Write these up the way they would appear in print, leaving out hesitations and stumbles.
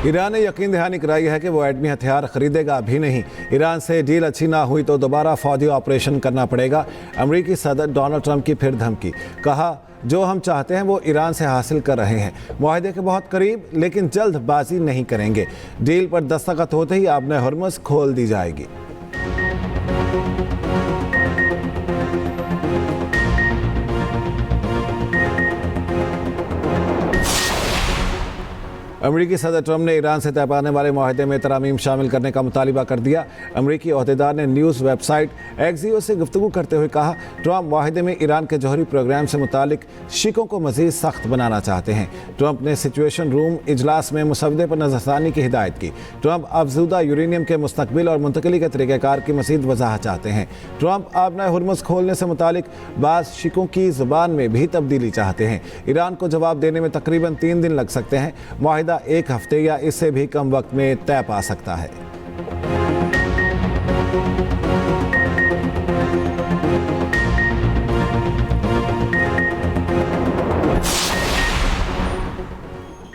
Iran ने यकीन दहानी कराई है कि वो एटमी हथियार खरीदेगा भी नहीं। ईरान से डील अच्छी ना हुई तो दोबारा फौजी ऑपरेशन करना पड़ेगा। अमेरिकी सदर डोनाल्ड ट्रंप की फिर धमकी। कहा, जो हम चाहते हैं वो ईरान से हासिल कर रहे हैं। मुआहदे के बहुत करीब, लेकिन जल्दबाजी नहीं करेंगे। डील पर दस्तखत होते ही आबने हुर्मुज़ खोल दी जाएगी। अमेरिकी सदर ट्रंप ने ईरान से तय पाने वाले मुआहदे में तरामीम शामिल करने का मुतालिबा कर दिया। अमेरिकी ओहदेदार ने न्यूज़ वेबसाइट एक्सियोस से गुफ्तगू करते हुए कहा, ट्रंप मुआहदे में ईरान के जौहरी प्रोग्राम से मुतालिक शिकों को मज़ीद सख्त बनाना चाहते हैं। ट्रंप ने सिचुएशन रूम इजलास में मुसवदे पर नज़रसानी की हिदायत की। ट्रंप अफजूदा यूरेनियम के मुस्तकबिल और मुंतकली के तरीक़ाकार की मज़ीद वजाहत चाहते हैं। ट्रंप आबना हुर्मुज़ खोलने से मुतालिक बाज़ शिकों की ज़ुबान में भी तब्दीली चाहते हैं। ईरान को जवाब देने में तकरीबन 3 दिन लग सकते हैं। मुआहदा 1 हफ्ते या इससे भी कम वक्त में तय पा सकता है।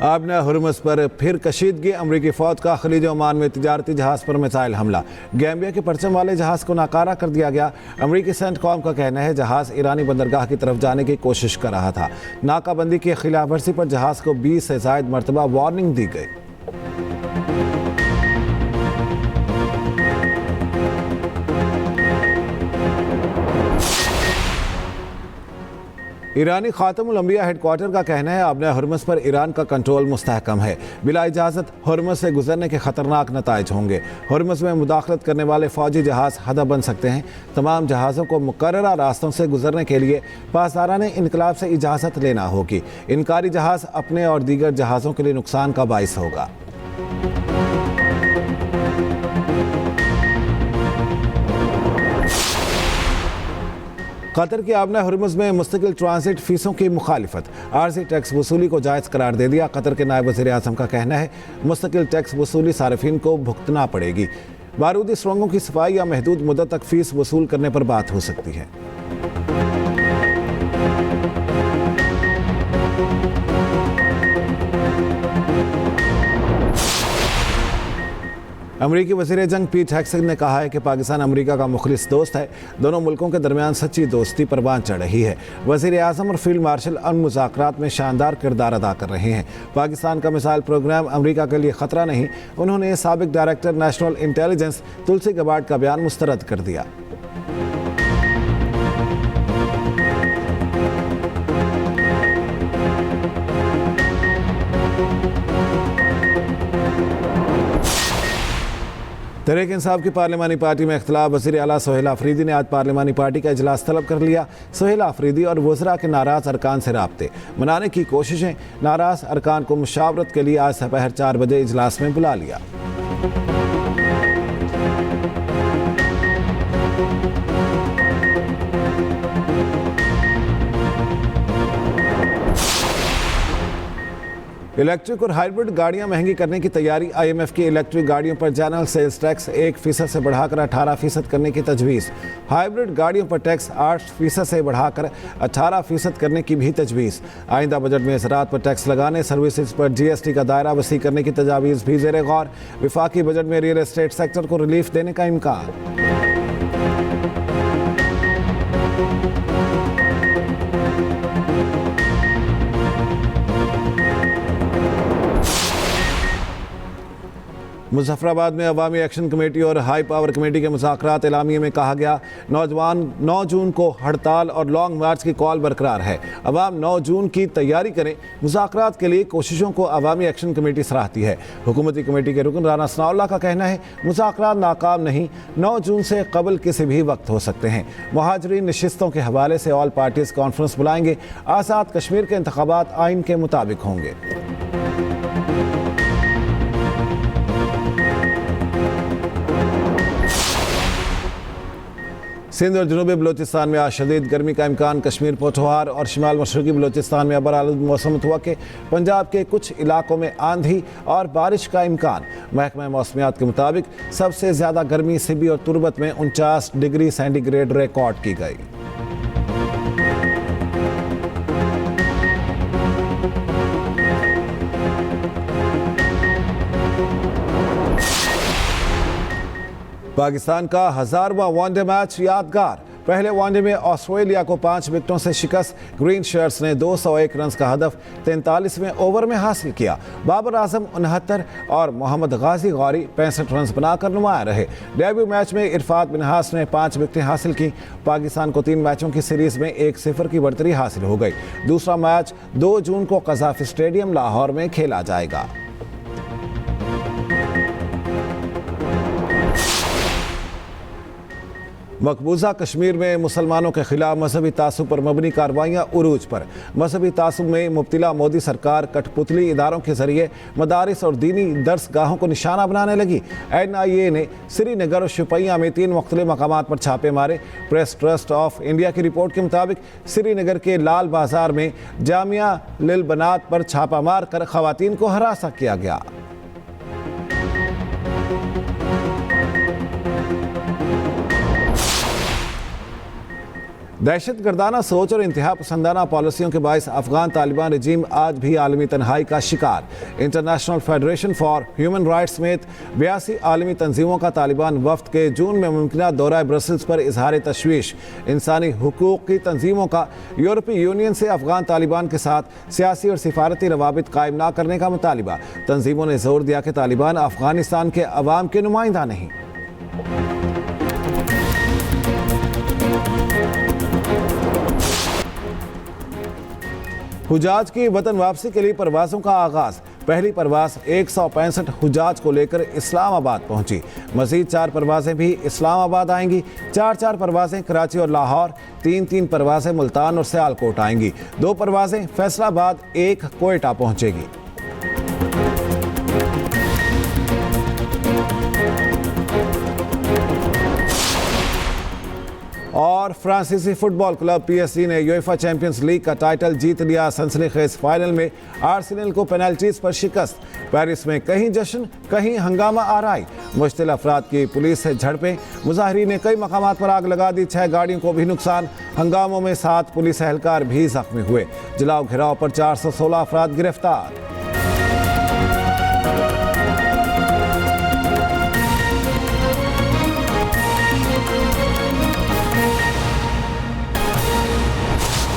आबना हुर्मुज़ पर फिर कशीदगी। अमरीकी फ़ौज का खलीज ओमान में तिजारती जहाज़ पर मिसाइल हमला। गैम्बिया के परचम वाले जहाज़ को नाकारा कर दिया गया। अमरीकी सेंटकॉम का कहना है जहाज़ ईरानी बंदरगाह की तरफ जाने की कोशिश कर रहा था। नाकाबंदी की खिलाफ वर्जी पर जहाज़ को 20 से ज़ायद मरतबा वार्निंग दी गई। ईरानी खातमुल अंबिया हेडक्वार्टर का कहना है आबना हुर्मुज़ पर ईरान का कंट्रोल मुस्तहकम है। बिला इजाज़त हुर्मुज़ से गुजरने के खतरनाक नताइज होंगे। हुर्मुज़ में मुदाखलत करने वाले फ़ौजी जहाज़ हदफ बन सकते हैं। तमाम जहाज़ों को मुकर्ररा रास्तों से गुजरने के लिए पासदाराने इनकलाब से इजाज़त लेना होगी। इनकारी जहाज़ अपने और दीगर जहाज़ों के लिए नुकसान का बाइस होगा। कतर की आबना हुर्मुज़ में मुस्तकिल ट्रांसिट फीसों की मुखालिफत। आर्जी टैक्स वसूली को जायज़ करार दे दिया। कतर के नायब वज़ीर आज़म का कहना है मुस्तकिल टैक्स वसूली सार्फिन को भुगतना पड़ेगी। बारूदी सुरंगों की सफाई या महदूद मुद्दत तक फीस वसूल करने पर बात हो सकती है। अमरीकी वज़ीर जंग पीट हेगसेथ ने कहा है कि पाकिस्तान अमरीका का मुखलिस दोस्त है। दोनों मुल्कों के दरमियान सच्ची दोस्ती परवान चढ़ रही है। वज़ीर आज़म और फील्ड मार्शल मुज़ाकरात में शानदार किरदार अदा कर रहे हैं। पाकिस्तान का मिसाइल प्रोग्राम अमरीका के लिए ख़तरा नहीं। उन्होंने साबिक डायरेक्टर नेशनल इंटेलिजेंस तुलसी गबार्ड का बयान मुस्तरद कर दिया। तहरीक इंसाफ की पार्लिमानी पार्टी में इख्तिलाफ। वज़ीर आला सोहेल आफरीदी ने आज पार्लिमानी पार्टी का इजलास तलब कर लिया। सोहेल आफरीदी और वज़रा के नाराज़ अरकान से राब्ते मनाने की कोशिशें। नाराज़ अरकान को मुशावरत के लिए आज दोपहर 4 बजे इजलास में बुला लिया। इलेक्ट्रिक और हाइब्रिड गाड़ियां महंगी करने की तैयारी। IMF की इलेक्ट्रिक गाड़ियों पर जनरल सेल्स टैक्स 1% से बढ़ाकर 18% करने की तजवीज़। हाइब्रिड गाड़ियों पर टैक्स 8% से बढ़ाकर 18% करने की भी तजवीज़। आइंदा बजट में ज़राअत पर टैक्स लगाने, सर्विसेज पर GST का दायरा वसी करने की तजावीज़ भी ज़ेर गौर। वफाकी बजट में रियल एस्टेट सेक्टर को रिलीफ देने का इम्कान। मुजफ्फराबाद में अवामी एक्शन कमेटी और हाई पावर कमेटी के मुज़ाकरात। एलामिये में कहा गया 9 जून को हड़ताल और लॉन्ग मार्च की कॉल बरकरार है। अवाम 9 जून की तैयारी करें। मुज़ाकरात के लिए कोशिशों को अवामी एक्शन कमेटी सराहती है। हुकूमती कमेटी के रुकन राना सनाउल्लाह का कहना है मुज़ाकरात नाकाम नहीं, 9 जून से कबल किसी भी वक्त हो सकते हैं। मुहाजिरीन नशिस्तों के हवाले से ऑल पार्टीज़ कॉन्फ्रेंस बुलाएंगे। आज़ाद कश्मीर के इंतखाबात आइन के मुताबिक होंगे। सिंध और जनूबी बलूचिस्तान में आज शदीद गर्मी का इम्कान। कश्मीर, पोठवार और शिमाल मशरक़ी बलूचिस्तान में अबरालूद मौसम मुतवक्के। पंजाब के कुछ इलाकों में आंधी और बारिश का इम्कान। महकमा मौसमियात के मुताबिक सबसे ज़्यादा गर्मी सिबी और तुरबत में 49 डिग्री सेंटीग्रेड रिकॉर्ड की गई। पाकिस्तान का 1000वां वनडे मैच यादगार। पहले वनडे में ऑस्ट्रेलिया को 5 विकेटों से शिकस्त। ग्रीन शर्ट्स ने 201 रन का हदफ 43वें ओवर में हासिल किया। बाबर आजम 69 और मोहम्मद गाजी गौरी 65 रन बनाकर नुमाया रहे। डेब्यू मैच में इरफात मिन्हास ने 5 विकेटें हासिल की। पाकिस्तान को 3 मैचों की सीरीज में 1-0 की बढ़तरी हासिल हो गई। दूसरा मैच 2 जून को कज़ाफी स्टेडियम लाहौर में खेला जाएगा। मकबूजा कश्मीर में मुसलमानों के खिलाफ मजहबी तासुब पर मबनी कार्रवाइयाँ उरूज पर। मजहबी तासुब में मुब्तिला मोदी सरकार कठपुतली इदारों के जरिए मदारिस और दीनी दर्सगाहों को निशाना बनाने लगी। NIA ने श्रीनगर और शुपियाँ में 3 मुख्तलिफ मकामात पर छापे मारे। प्रेस ट्रस्ट ऑफ इंडिया की रिपोर्ट के मुताबिक श्रीनगर के लाल बाजार में जामिया लिल बनात पर छापा मार कर खवातीन को हरासा किया गया। दहशतगर्दाना सोच और इंतहा पसंदाना पॉलिसियों के बायस अफगान तालिबान रजीम आज भी आलमी तन्हाई का शिकार। International federation for human rights समेत 82 आलमी तंजीमों का तालिबान वफ्द के जून में मुमकिन दौरा ब्रसल्स पर इजहार तशवीश। इंसानी हुकूक की तंजीमों का यूरोपीय यूनियन से अफगान तालिबान के साथ सियासी और सिफारती रवाबित कायम न करने का मुतालिबा। तंजीमों ने जोर दिया कि तालिबान अफगानिस्तान के अवाम के नुमाइंदा नहीं। हुजाज की वतन वापसी के लिए परवाज़ों का आगाज़। पहली परवाज़ 165 हुजाज को लेकर इस्लामाबाद पहुंची। मज़ीद 4 परवाज़ें भी इस्लामाबाद आएंगी। 4 परवाज़ें कराची और लाहौर, 3 परवाज़ें मुल्तान और सियालकोट आएंगी। 2 परवाज़ें फैसलाबाद, 1 कोयटा पहुंचेगी। और फ्रांसीसी फुटबॉल क्लब PSG ने यूएफा चैंपियंस लीग का टाइटल जीत लिया। सनसनीखेज फाइनल में आर्सेनल को पेनल्टीज पर शिकस्त। पेरिस में कहीं जश्न कहीं हंगामा आराई। मुश्तिल अफराद की पुलिस से झड़पें। मुजाहिरीन ने कई मकामात पर आग लगा दी। 6 गाड़ियों को भी नुकसान। हंगामों में 7 पुलिस एहलकार भी जख्मी हुए। जलाओ घिराव पर 416 अफराद गिरफ्तार।